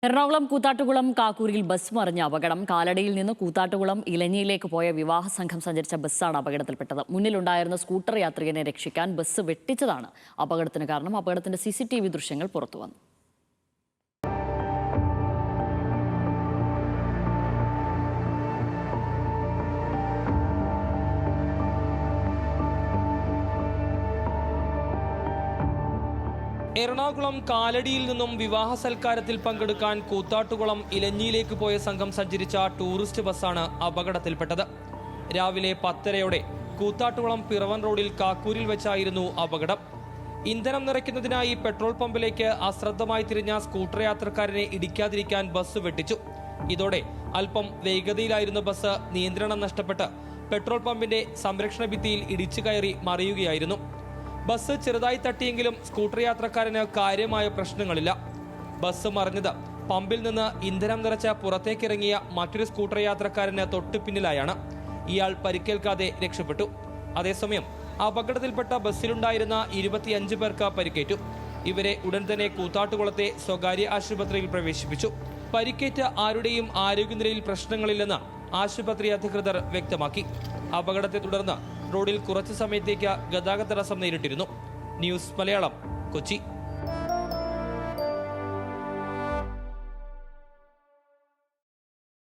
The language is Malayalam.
എറണാകുളം കൂത്താട്ടുകുളം കാക്കൂരിൽ ബസ് മറിഞ്ഞ അപകടം. കാലടിയിൽ നിന്ന് കൂത്താട്ടുകുളം ഇലഞ്ഞിയിലേക്ക് പോയ വിവാഹ സംഘം സഞ്ചരിച്ച ബസ്സാണ് അപകടത്തിൽപ്പെട്ടത്. മുന്നിലുണ്ടായിരുന്ന സ്കൂട്ടർ യാത്രികനെ രക്ഷിക്കാൻ ബസ് വെട്ടിച്ചതാണ് അപകടത്തിന് കാരണം. അപകടത്തിന്റെ CCTV ദൃശ്യങ്ങൾ പുറത്തുവന്നു. എറണാകുളം കാലടിയിൽ നിന്നും വിവാഹ സൽക്കാരത്തിൽ പങ്കെടുക്കാൻ കൂത്താട്ടുകുളം ഇലഞ്ഞിയിലേക്ക് പോയ സംഘം സഞ്ചരിച്ച ടൂറിസ്റ്റ് ബസ്സാണ് അപകടത്തിൽപ്പെട്ടത്. രാവിലെ 10:30 കൂത്താട്ടുകുളം പിറവൻ റോഡിൽ കാക്കൂരിൽ വെച്ചായിരുന്നു അപകടം. ഇന്ധനം നിറയ്ക്കുന്നതിനായി പെട്രോൾ പമ്പിലേക്ക് അശ്രദ്ധമായി തിരിഞ്ഞ സ്കൂട്ടർ യാത്രക്കാരനെ ഇടിക്കാതിരിക്കാൻ ബസ് വെട്ടിച്ചു. ഇതോടെ അല്പം വേഗതയിലായിരുന്ന ബസ് നിയന്ത്രണം നഷ്ടപ്പെട്ട് പെട്രോൾ പമ്പിന്റെ സംരക്ഷണ ഭിത്തിയിൽ ഇടിച്ചു കയറി മറിയുകയായിരുന്നു. ബസ് ചെറുതായി തട്ടിയെങ്കിലും സ്കൂട്ടർ യാത്രക്കാരന് കാര്യമായ പ്രശ്നങ്ങളില്ല. ബസ് മറിഞ്ഞത് പമ്പിൽ നിന്ന് ഇന്ധനം നിറച്ച പുറത്തേക്കിറങ്ങിയ മറ്റൊരു സ്കൂട്ടർ യാത്രക്കാരന് തൊട്ടു പിന്നിലായാണ്. ഇയാൾ പരിക്കേൽക്കാതെ രക്ഷപ്പെട്ടു. അതേസമയം അപകടത്തിൽപ്പെട്ട ബസ്സിലുണ്ടായിരുന്ന 25 പേർക്ക് പരിക്കേറ്റു. ഇവരെ ഉടൻ തന്നെ കൂത്താട്ടുകുളത്തെ സ്വകാര്യ ആശുപത്രിയിൽ പ്രവേശിപ്പിച്ചു. പരിക്കേറ്റ ആരുടെയും ആരോഗ്യനിലയിൽ പ്രശ്നങ്ങളില്ലെന്ന് ആശുപത്രി അധികൃതർ വ്യക്തമാക്കി. അപകടത്തെ തുടർന്ന് റോഡിൽ കുറച്ചു സമയത്തേക്ക് ഗതാഗത തടസ്സം നേരിട്ടിരുന്നു. ന്യൂസ് മലയാളം, കൊച്ചി.